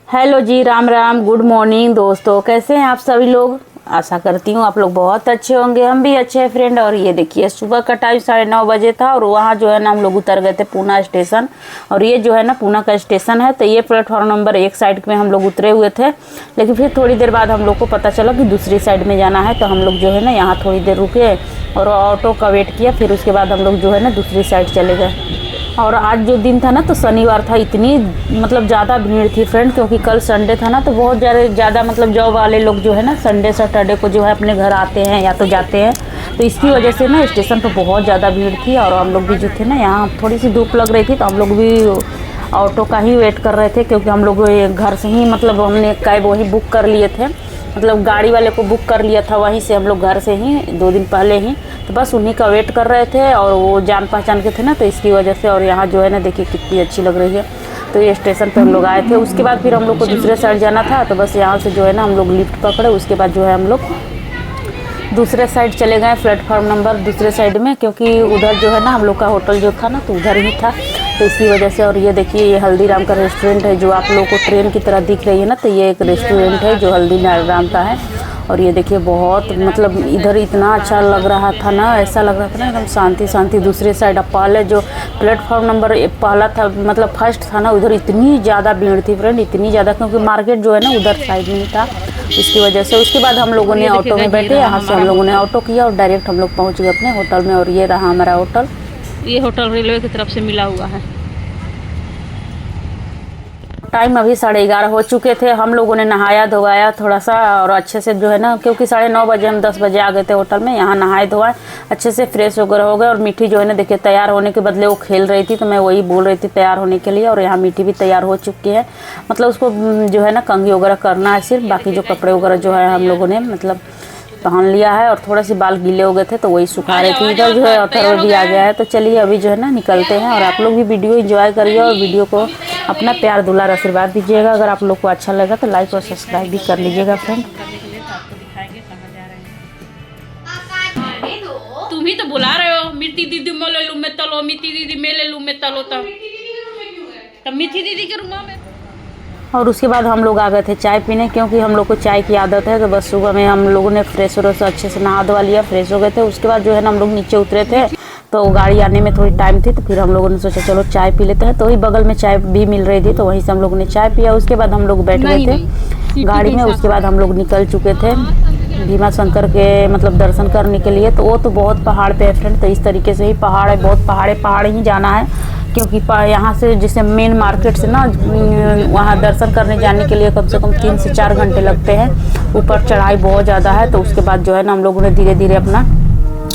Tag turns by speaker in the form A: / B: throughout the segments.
A: Hello जी, Ram Ram, good morning दोस्तों। कैसे हैं आप सभी लोग? आशा करती हूँ आप लोग बहुत अच्छे होंगे। हम भी अच्छे हैं फ्रेंड। और ये देखिए सुबह का टाइम 9:30 बजे था और वहाँ जो है ना हम लोग उतर गए थे पूना स्टेशन। और ये जो है ना पूना का स्टेशन है, तो ये प्लेटफॉर्म नंबर 1 साइड में हम लोग उतरे हुए थे। लेकिन फिर थोड़ी देर बाद हम लोग को पता चला कि दूसरी साइड में जाना है, तो हम लोग जो है ना यहाँ थोड़ी देर रुके और ऑटो का वेट किया। फिर उसके बाद हम लोग जो है ना दूसरी साइड चले गए। और आज जो दिन था ना तो शनिवार था, इतनी मतलब ज़्यादा भीड़ थी फ्रेंड, क्योंकि कल संडे था ना, तो बहुत ज़्यादा मतलब जॉब वाले लोग जो है ना संडे सैटरडे को जो है अपने घर आते हैं या तो जाते हैं, तो इसकी वजह से ना स्टेशन पर बहुत ज़्यादा भीड़ थी। और हम लोग भी जो थे ना, यहाँ थोड़ी सी धूप लग रही थी, तो हम लोग भी ऑटो का ही वेट कर रहे थे, क्योंकि हम लोग घर से ही मतलब हमने कैब वही बुक कर लिए थे, मतलब गाड़ी वाले को बुक कर लिया था वहीं से, हम लोग घर से ही 2 दिन पहले ही, तो बस उन्हीं का वेट कर रहे थे। और वो जान पहचान के थे ना, तो इसकी वजह से। और यहाँ जो है ना देखिए कितनी अच्छी लग रही है। तो ये स्टेशन पे हम लोग आए थे। उसके बाद फिर हम लोग को दूसरे साइड जाना था, तो बस यहाँ से जो है ना हम लोग लिफ्ट पकड़े। उसके बाद जो है हम लोग दूसरे साइड चले गए, प्लेटफॉर्म नंबर दूसरे साइड में, क्योंकि उधर जो है ना हम लोग का होटल जो था ना तो उधर ही था, तो इसकी वजह से। और ये देखिए ये हल्दीराम का रेस्टोरेंट है, जो आप लोगों को ट्रेन की तरह दिख रही है ना, तो ये एक रेस्टोरेंट है जो हल्दीराम का है। और ये देखिए बहुत मतलब इधर इतना अच्छा लग रहा था ना, ऐसा लग रहा था ना एकदम शांति शांति। दूसरी साइड अब पहले जो प्लेटफॉर्म नंबर पहला था मतलब फर्स्ट था ना, उधर इतनी ज़्यादा भीड़ थी फ्रेंड, इतनी ज़्यादा, क्योंकि मार्केट जो है ना उधर साइड में ही था, इसकी वजह से। उसके बाद हम लोगों ने ऑटो में बैठे, यहाँ से हम लोगों ने ऑटो किया और डायरेक्ट हम लोग पहुँच गए अपने होटल में। और ये रहा हमारा होटल।
B: ये होटल रेलवे की तरफ से मिला हुआ है।
A: टाइम अभी 11:30 हो चुके थे। हम लोगों ने नहाया धोवाया थोड़ा सा और अच्छे से जो है ना, क्योंकि 9:30 बजे हम 10 बजे आ गए थे होटल में। यहाँ नहाए धोवाए अच्छे से फ्रेश वगैरह हो गए। और मीठी जो है ना देखिए तैयार होने के बदले वो खेल रही थी, तो मैं वही बोल रही थी तैयार होने के लिए। और यहाँ मीठी भी तैयार हो चुकी है, मतलब उसको जो है ना कंघी वगैरह करना है सिर्फ, बाकी जो कपड़े वगैरह जो है हम लोगों ने मतलब पहन लिया है। और थोड़ा सी बाल गीले हो गए थे तो वही सुखा रहे थे। इधर जो है अथर्व भी आ गया है, तो चलिए अभी जो है ना निकलते हैं। और आप लोग भी वीडियो एंजॉय करिए और वीडियो को अपना प्यार दुलार आशीर्वाद दीजिएगा। अगर आप लोग को अच्छा लगा तो लाइक और सब्सक्राइब भी कर लीजिएगा फ्रेंड।
B: तुम ही तो बुला रहे हो, मिट्टी दीदी मोले लू में तलो, मिट्टी दीदी मेले लू में तलो, तब मिट्टी दीदी के रूम में।
A: और उसके बाद हम लोग आ गए थे चाय पीने, क्योंकि हम लोग को चाय की आदत है। तो बस सुबह में हम लोगों ने फ्रेश व्रेश अच्छे से नहा धोवा लिया, फ्रेश हो गए थे। उसके बाद जो है ना हम लोग नीचे उतरे थे, तो गाड़ी आने में थोड़ी टाइम थी, तो फिर हम लोगों ने सोचा चलो चाय पी लेते हैं। तो वही बगल में चाय भी मिल रही थी, तो वहीं से हम लोगों ने चाय पिया। उसके बाद हम लोग बैठ गए थे गाड़ी में। उसके बाद हम लोग निकल चुके थे भीमा शंकर के मतलब दर्शन करने के लिए। तो वो तो बहुत पहाड़ पे है फ्रेंड, तो इस तरीके से ही पहाड़ है, बहुत पहाड़ ही जाना है, क्योंकि यहाँ से जैसे मेन मार्केट से ना वहाँ दर्शन करने जाने के लिए कम से कम 3 से 4 घंटे लगते हैं। ऊपर चढ़ाई बहुत ज़्यादा है। तो उसके बाद जो है ना हम लोगों ने धीरे धीरे अपना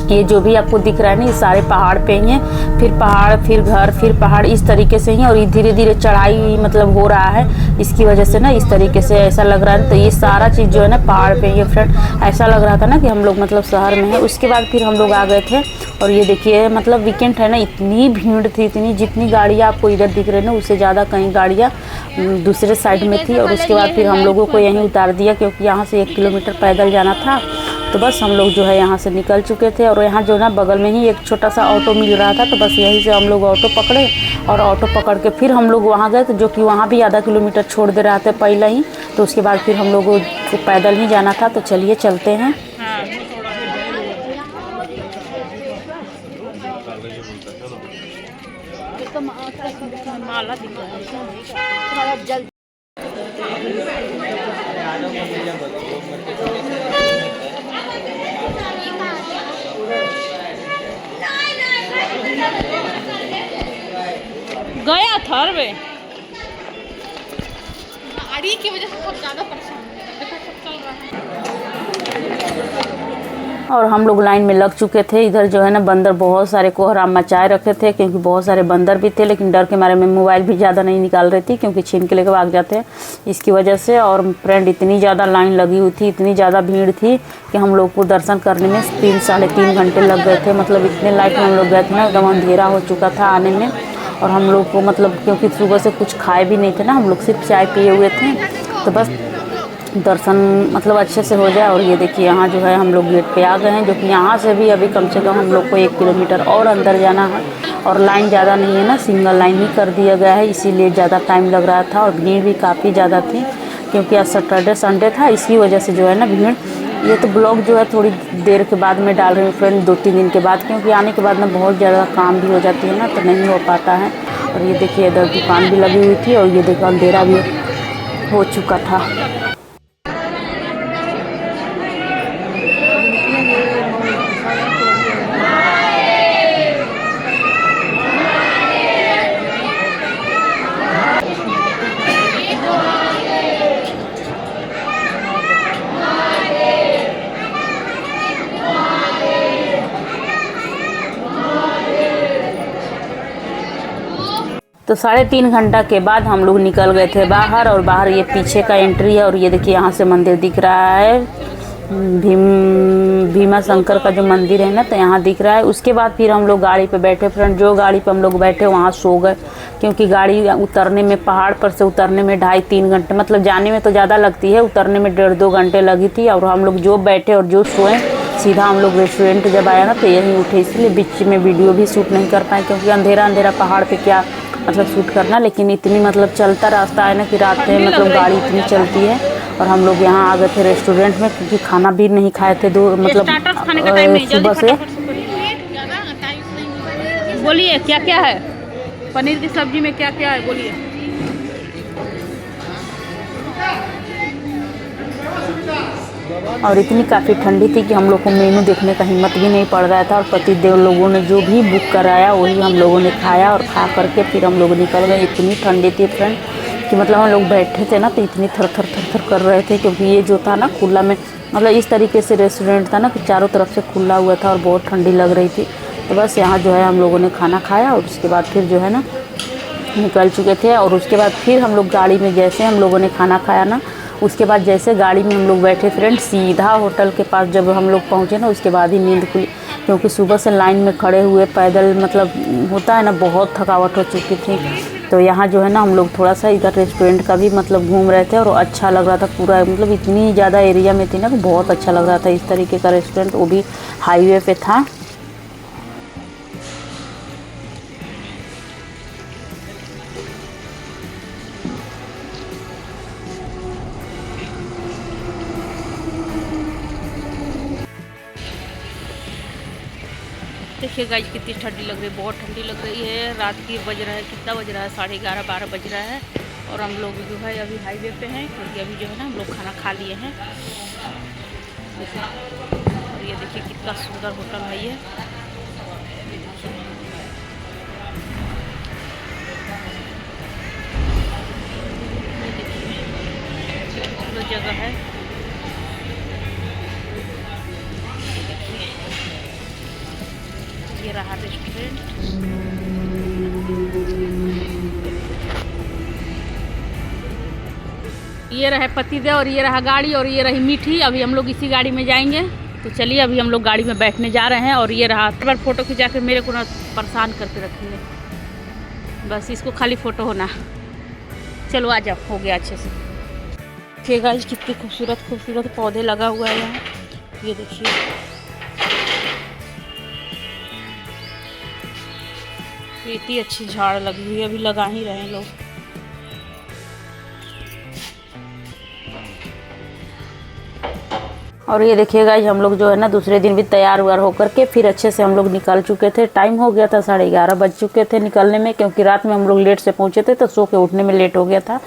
A: ये जो भी आपको दिख रहा है ना, ये सारे पहाड़ पे ही हैं, फिर पहाड़ फिर घर फिर पहाड़, इस तरीके से ही। और ये धीरे धीरे चढ़ाई मतलब हो रहा है, इसकी वजह से ना इस तरीके से ऐसा लग रहा है। तो ये सारा चीज़ जो है ना पहाड़ पे ही है फ्रेंड। ऐसा लग रहा था ना कि हम लोग मतलब शहर में है। उसके बाद फिर हम लोग आ गए थे। और ये देखिए मतलब वीकेंड है ना, इतनी भीड़ थी, इतनी जितनी गाड़ियाँ आपको इधर दिख रही है ना, उससे ज़्यादा कहीं गाड़ियाँ दूसरे साइड में थी। और उसके बाद फिर हम लोगों को यहीं उतार दिया, क्योंकि यहाँ से 1 किलोमीटर पैदल जाना था। तो बस हम लोग जो है यहाँ से निकल चुके थे। और यहाँ जो ना बगल में ही एक छोटा सा ऑटो मिल रहा था, तो बस यहीं से हम लोग ऑटो पकड़े। और ऑटो पकड़ के फिर हम लोग वहाँ गए, तो जो कि वहाँ भी आधा किलोमीटर छोड़ दे रहा था पहले ही। तो उसके बाद फिर हम लोगों को पैदल ही जाना था। तो चलिए चलते हैं।
B: माला दिख रहा है। गया था रे गाड़ी की वजह से बहुत ज़्यादा परेशान है। देखो सब चल रहा है।
A: और हम लोग लाइन में लग चुके थे। इधर जो है ना बंदर बहुत सारे कोहराम मचाए रखे थे, क्योंकि बहुत सारे बंदर भी थे। लेकिन डर के मारे में मोबाइल भी ज़्यादा नहीं निकाल रही थी, क्योंकि छीन के लेकर भाग जाते हैं, इसकी वजह से। और फ्रेंड इतनी ज़्यादा लाइन लगी हुई थी, इतनी ज़्यादा भीड़ थी कि हम लोग को दर्शन करने में 3 साढ़े 3 घंटे लग गए थे। मतलब इतने लाइट में हम लोग गए थे ना, एकदम अंधेरा हो चुका था आने में। और हम लोग को मतलब क्योंकि सुबह से कुछ खाए भी नहीं थे ना, हम लोग सिर्फ चाय पिए हुए थे, तो बस दर्शन मतलब अच्छे से हो जाए। और ये देखिए यहाँ जो है हम लोग गेट पे आ गए हैं, जो कि यहाँ से भी अभी कम से कम हम लोग को 1 किलोमीटर और अंदर जाना है। और लाइन ज़्यादा नहीं है ना, सिंगल लाइन ही कर दिया गया है, इसीलिए ज़्यादा टाइम लग रहा था। और भीड़ भी काफ़ी ज़्यादा थी क्योंकि आज सैटरडे संडे था, इसकी वजह से जो है ना भीड़। ये तो ब्लॉग जो है थोड़ी देर के बाद में डाल रही हूँ फ्रेंड, 2-3 दिन के बाद, क्योंकि आने के बाद में बहुत ज़्यादा काम भी हो जाती है ना, तो नहीं हो पाता है। और ये देखिए इधर दुकान भी लगी हुई थी और ये देखो अंधेरा भी हो चुका था। तो 3.5 घंटा के बाद हम लोग निकल गए थे बाहर। और बाहर ये पीछे का एंट्री है और ये देखिए यहाँ से मंदिर दिख रहा है, भीमा शंकर का जो मंदिर है ना, तो यहाँ दिख रहा है। उसके बाद फिर हम लोग गाड़ी पे बैठे फ्रेंड। जो गाड़ी पे हम लोग बैठे वहाँ सो गए, क्योंकि गाड़ी उतरने में, पहाड़ पर से उतरने में 2.5-3 घंटे, मतलब जाने में तो ज़्यादा लगती है, उतरने में 1.5-2 घंटे लगी थी। और हम लोग जो बैठे और जो सोए, सीधा हम लोग रेस्टोरेंट जब आया ना तो यहीं उठे, इसलिए बीच में वीडियो भी शूट नहीं कर पाए, क्योंकि अंधेरा पहाड़ पे क्या मतलब शूट करना। लेकिन इतनी मतलब चलता रास्ता है ना कि रात में मतलब गाड़ी इतनी चलती है। और हम लोग यहाँ आ गए थे रेस्टोरेंट में, क्योंकि खाना भी नहीं खाए थे मतलब सुबह से।
B: बोलिए क्या क्या है पनीर की सब्जी में, क्या क्या है बोलिए।
A: और इतनी काफ़ी ठंडी थी कि हम लोग को मेनू देखने का हिम्मत भी नहीं पड़ रहा था। और पतिदेव लोगों ने जो भी बुक कराया वही हम लोगों ने खाया, और खा करके फिर हम लोग निकल गए। इतनी ठंडी थी फ्रेंड कि मतलब हम लोग बैठे थे ना तो इतनी थर थर कर रहे थे, क्योंकि ये जो था ना खुला में, मतलब इस तरीके से रेस्टोरेंट था ना कि चारों तरफ से खुला हुआ था और बहुत ठंडी लग रही थी। तो बस यहाँ जो है हम लोगों ने खाना खाया और उसके बाद फिर जो है ना निकल चुके थे। और उसके बाद फिर हम लोग गाड़ी में, जैसे हम लोगों ने खाना खाया ना, उसके बाद जैसे गाड़ी में हम लोग बैठे फ्रेंड, सीधा होटल के पास जब हम लोग पहुँचे ना, उसके बाद ही नींद खुली, क्योंकि सुबह से लाइन में खड़े हुए पैदल, मतलब होता है ना, बहुत थकावट हो चुकी थी। तो यहाँ जो है ना हम लोग थोड़ा सा इधर रेस्टोरेंट का भी मतलब घूम रहे थे और अच्छा लग रहा था पूरा, मतलब इतनी ज़्यादा एरिया में थी ना कि बहुत अच्छा लग रहा था इस तरीके का रेस्टोरेंट, वो भी हाईवे पे था।
B: देखिए गाइस कितनी ठंडी लग रही है, बहुत ठंडी लग रही है। रात की बज रहा है, कितना बज रहा है, 11:30-12 बज रहा है। और हम लोग जो है अभी हाईवे पे हैं, क्योंकि अभी जो है ना हम लोग खाना खा लिए हैं। और ये देखिए कितना सुंदर होटल है ये। देखिए जगह है, ये रहा रेस्टोरेंट। ये रहे पतिदेव और ये रहा गाड़ी और ये रही मीठी। अभी हम लोग इसी गाड़ी में जाएंगे, तो चलिए अभी हम लोग गाड़ी में बैठने जा रहे हैं। और ये रहा, बार फोटो खिंचा के मेरे को ना परेशान करके रखेंगे, बस इसको खाली फ़ोटो होना। चलो आ जाओ, हो गया अच्छे से। देखिए गाइस कितनी खूबसूरत खूबसूरत पौधे लगा हुआ है यहाँ, ये देखिए। इतनी अच्छी झाड़ लगी हुई है, अभी लगा ही रहे हैं लोग।
A: और ये देखिएगा हम लोग जो है ना दूसरे दिन भी तैयार व्यार होकर के फिर अच्छे से हम लोग निकल चुके थे। टाइम हो गया था, 11:30 बज चुके थे निकलने में, क्योंकि रात में हम लोग लेट से पहुंचे थे तो सो के उठने में लेट हो गया था।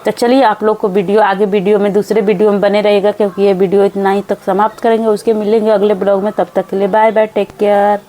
A: तो चलिए आप लोग को आगे वीडियो में, दूसरे वीडियो में बने रहेगा, क्योंकि ये वीडियो इतना ही तक समाप्त करेंगे। उसके मिलेंगे अगले ब्लॉग में, तब तक के लिए बाय बाय, टेक केयर।